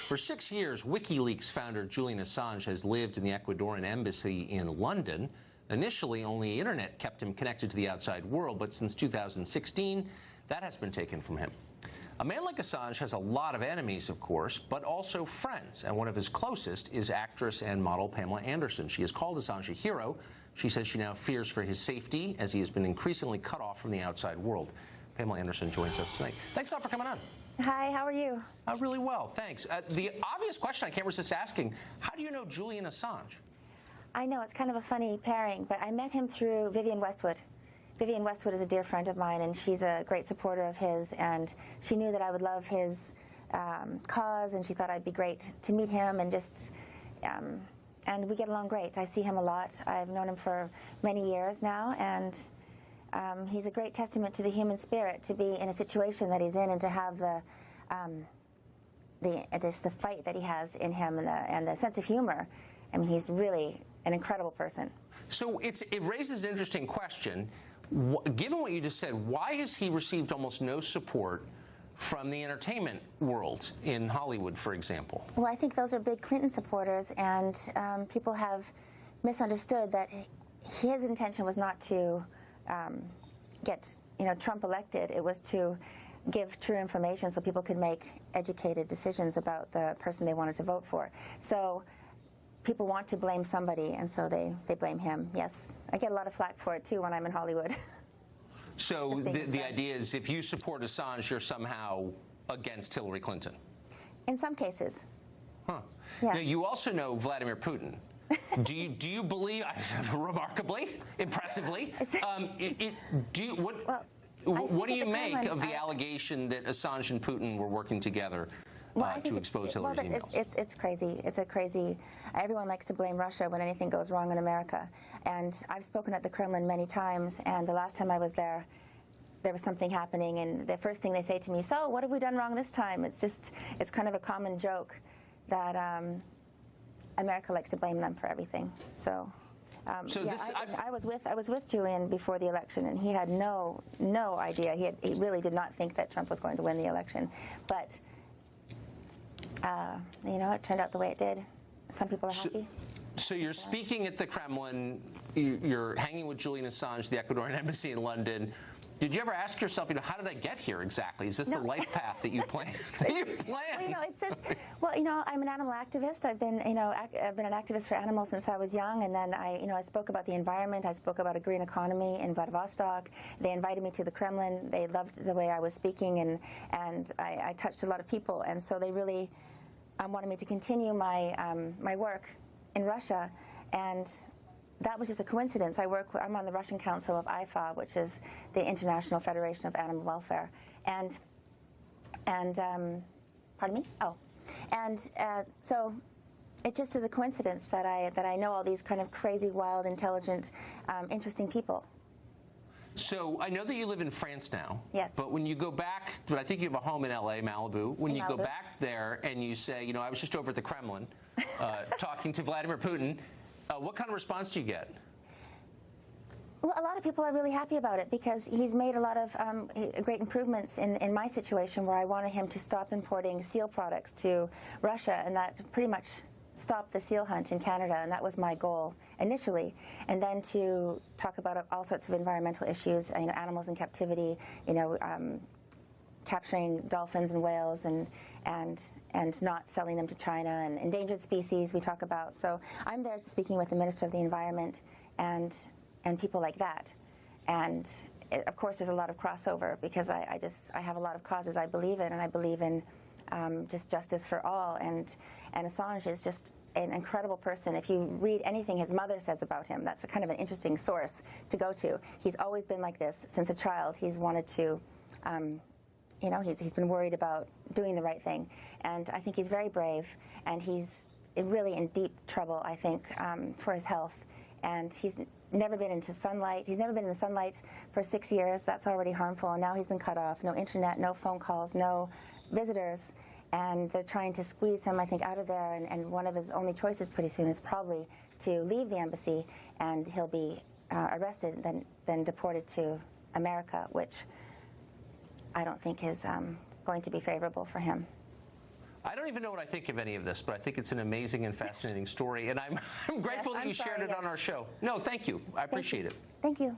For 6 years, WikiLeaks founder Julian Assange has lived in the Ecuadorian embassy in London. Initially, only the internet kept him connected to the outside world, but since 2016, that has been taken from him. A man like Assange has a lot of enemies, of course, but also friends, and one of his closest is actress and model Pamela Anderson. She has called Assange a hero. She says she now fears for his safety as he has been increasingly cut off from the outside world. Pamela Anderson joins us tonight. Thanks a lot for coming on. Hi, how are you? Really well, thanks. The obvious question I can't resist asking, how do you know Julian Assange? I know, it's kind of a funny pairing, but I met him through Vivienne Westwood. Vivienne Westwood is a dear friend of mine, and she's a great supporter of his, and she knew that I would love his cause, and she thought I'd be great to meet him, and just, and we get along great. I see him a lot. I've known him for many years now, and he's a great testament to the human spirit to be in a situation that he's in and to have the fight that he has in him and the sense of humor. I mean, he's really an incredible person. So it raises an interesting question. Given what you just said, why has he received almost no support from the entertainment world in Hollywood, for example? Well, I think those are big Clinton supporters, and people have misunderstood that his intention was not to get Trump elected. It was to give true information so people could make educated decisions about the person they wanted to vote for. So people want to blame somebody, and so they blame him. Yes, I get a lot of flack for it too when I'm in Hollywood. So the idea is if you support Assange, you're somehow against Hillary Clinton? In some cases. Huh. Yeah. Now, you also know Vladimir Putin. Do you believe, remarkably, impressively, what do you make of the allegation that Assange and Putin were working together to expose Hillary's emails? It's crazy. It's a crazy. Everyone likes to blame Russia when anything goes wrong in America. And I've spoken at the Kremlin many times, and the last time I was there, there was something happening, and the first thing they say to me, so what have we done wrong this time? It's kind of a common joke that America likes to blame them for everything. So, I was with Julian before the election, and he had no idea. He really did not think that Trump was going to win the election, but it turned out the way it did. Some people are happy. So you're speaking at the Kremlin. You're hanging with Julian Assange, the Ecuadorian embassy in London. Did you ever ask yourself, how did I get here exactly? Is this the life path that you planned? Well, I'm an animal activist. I've been an activist for animals since I was young, and then I spoke about the environment. I spoke about a green economy in Vladivostok. They invited me to the Kremlin. They loved the way I was speaking, and I touched a lot of people, and so they really wanted me to continue my work in Russia, and that was just a coincidence. I'm on the Russian Council of IFA, which is the International Federation of Animal Welfare, and pardon me? Oh, and so it just is a coincidence that I know all these kind of crazy, wild, intelligent, interesting people. So I know that you live in France now. Yes. But when you go back, I think you have a home in L.A., Malibu. When you go back there and you say, I was just over at the Kremlin talking to Vladimir Putin, what kind of response do you get? Well, a lot of people are really happy about it because he's made a lot of great improvements in my situation where I wanted him to stop importing seal products to Russia, and that pretty much stopped the seal hunt in Canada, and that was my goal initially. And then to talk about all sorts of environmental issues, animals in captivity, capturing dolphins and whales and not selling them to China, and endangered species we talk about. So I'm there speaking with the Minister of the Environment and people like that. And of course there's a lot of crossover because I have a lot of causes I believe in, and I believe in just justice for all. And Assange is just an incredible person. If you read anything his mother says about him, that's a kind of an interesting source to go to. He's always been like this since a child. He's wanted to he's been worried about doing the right thing, and I think he's very brave, and he's really in deep trouble, I think, for his health. And he's never been into sunlight. He's never been in the sunlight for 6 years. That's already harmful, and now he's been cut off. No internet, no phone calls, no visitors, and they're trying to squeeze him, I think, out of there, and one of his only choices pretty soon is probably to leave the embassy, and he'll be arrested, then deported to America, which I don't think is going to be favorable for him. I don't even know what I think of any of this, but I think it's an amazing and fascinating story, and I'm grateful that you shared it on our show. No, thank you. I appreciate it. Thank you.